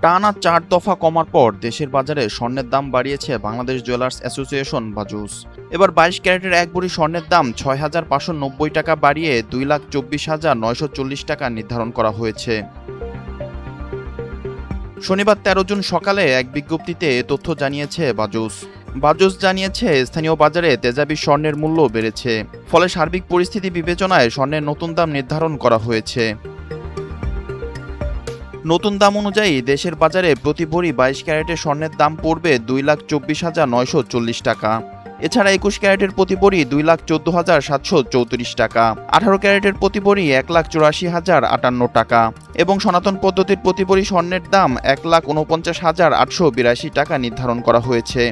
টানা ৪ দফা কমার পর দেশের বাজারে স্বর্ণের দাম বাড়িয়েছে বাংলাদেশ জুয়েলার্স অ্যাসোসিয়েশন বাজুস। এবার ২২ ক্যারেটের এক ভরি স্বর্ণের দাম ৬,৫৯০ টাকা বাড়িয়ে ২,২৪,৯৪০ টাকা নির্ধারণ করা হয়েছে। শনিবার ১৩ জুন সকালে এক বিজ্ঞপ্তিতে এ তথ্য জানিয়েছে বাজুস। বাজুস জানিয়েছে, স্থানীয় বাজারে তেজাবি স্বর্ণের মূল্য বেড়েছে, ফলে সার্বিক পরিস্থিতি বিবেচনায় স্বর্ণের নতুন দাম নির্ধারণ করা হয়েছে। নতুন দাম অনুযায়ী দেশের বাজারে প্রতি ভরি ২২ ক্যারেটের স্বর্ণের দাম পড়বে ২,২৪,৯৪০ টাকা। এছাড়া ২১ ক্যারেটের প্রতি ভরি ২,১৪,৭৩৪ টাকা, ১৮ ক্যারেটের প্রতি ভরি ১,৮৪,০৫৮ টাকা এবং সনাতন পদ্ধতির প্রতি ভরি স্বর্ণের দাম ১,৪৯,৮৮২ টাকা নির্ধারণ করা হয়েছে।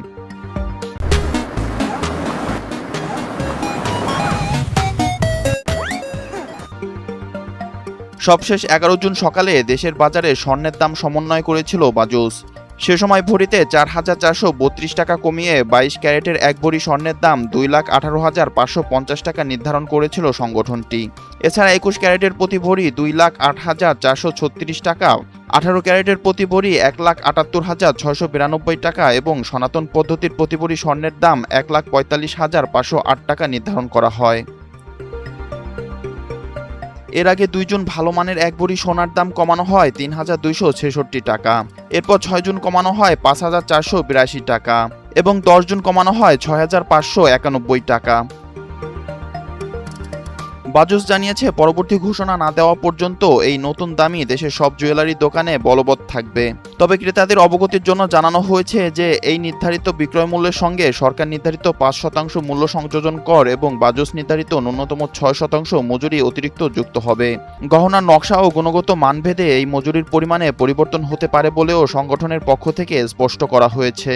সবশেষ ১১ জুন সকালে দেশের বাজারে স্বর্ণের দাম সমন্বয় করেছিল বাজুস। সে সময় ভরিতে ৪,৪৩২ টাকা কমিয়ে ২২ ক্যারেটের এক ভরি স্বর্ণের দাম ২,১৮,৫৫০ টাকা নির্ধারণ করেছিল সংগঠনটি। এছাড়া ২১ ক্যারেটের প্রতি ভরি ২,০৮,৪৩৬ টাকা, ১৮ ক্যারেটের প্রতি ভরি ১,৭৮,৬৯২ টাকা এবং সনাতন পদ্ধতির প্রতি ভরি স্বর্ণের দাম ১,৪৫,৫০৮ টাকা নির্ধারণ করা হয়। এর আগে ২ জুন ভালো মানের এক ভরি সোনার দাম কমানো হয় ৩,২৬৬ টাকা, এরপর ৬ জুন কমানো হয় ৫,৪৮২ টাকা এবং ১০ জুন কমানো হয় ৬,৫৯১ টাকা। বাজুস জানিয়েছে, পরবর্তী ঘোষণা না দেওয়া পর্যন্ত এই নতুন দামই দেশের সব জুয়েলারি দোকানে বলবৎ থাকবে। তবে ক্রেতাদের অবগতির জন্য জানানো হয়েছে যে এই নির্ধারিত বিক্রয় মূল্যের সঙ্গে সরকার নির্ধারিত ৫% মূল্য সংযোজন কর এবং বাজুস নির্ধারিত ন্যূনতম ৬% মজুরি অতিরিক্ত যুক্ত হবে। গহনার নকশা ও গুণগত মানভেদে এই মজুরির পরিমাণে পরিবর্তন হতে পারে বলেও সংগঠনের পক্ষ থেকে স্পষ্ট করা হয়েছে।